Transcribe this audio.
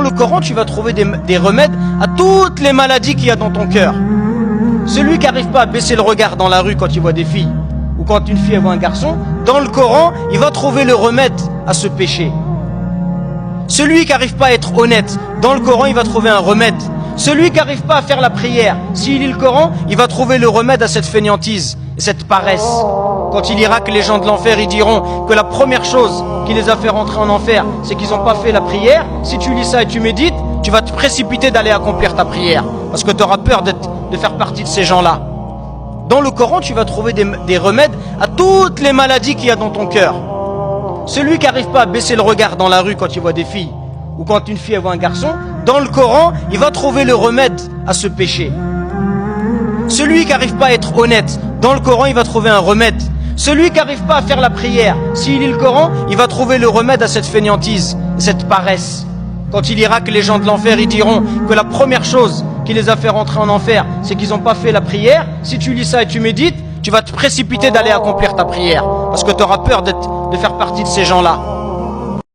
Dans le Coran, tu vas trouver des remèdes à toutes les maladies qu'il y a dans ton cœur. Celui qui n'arrive pas à baisser le regard dans la rue quand il voit des filles, ou quand une fille voit un garçon, dans le Coran, il va trouver le remède à ce péché. Celui qui n'arrive pas à être honnête, dans le Coran, il va trouver un remède. Celui qui n'arrive pas à faire la prière, s'il lit le Coran, il va trouver le remède à cette fainéantise et cette paresse. Quand il ira que les gens de l'enfer, ils diront que la première chose qui les a fait rentrer en enfer, c'est qu'ils n'ont pas fait la prière. Si tu lis ça et tu médites, tu vas te précipiter d'aller accomplir ta prière, parce que tu auras peur de faire partie de ces gens-là. Dans le Coran, tu vas trouver des remèdes à toutes les maladies qu'il y a dans ton cœur. Celui qui n'arrive pas à baisser le regard dans la rue quand il voit des filles, ou quand une fille voit un garçon, dans le Coran, il va trouver le remède à ce péché. Celui qui n'arrive pas à être honnête, dans le Coran, il va trouver un remède. Celui qui n'arrive pas à faire la prière, s'il lit le Coran, il va trouver le remède à cette fainéantise, cette paresse. Quand il ira que les gens de l'enfer, ils diront que la première chose qui les a fait rentrer en enfer, c'est qu'ils n'ont pas fait la prière. Si tu lis ça et tu médites, tu vas te précipiter d'aller accomplir ta prière, parce que tu auras peur de faire partie de ces gens-là.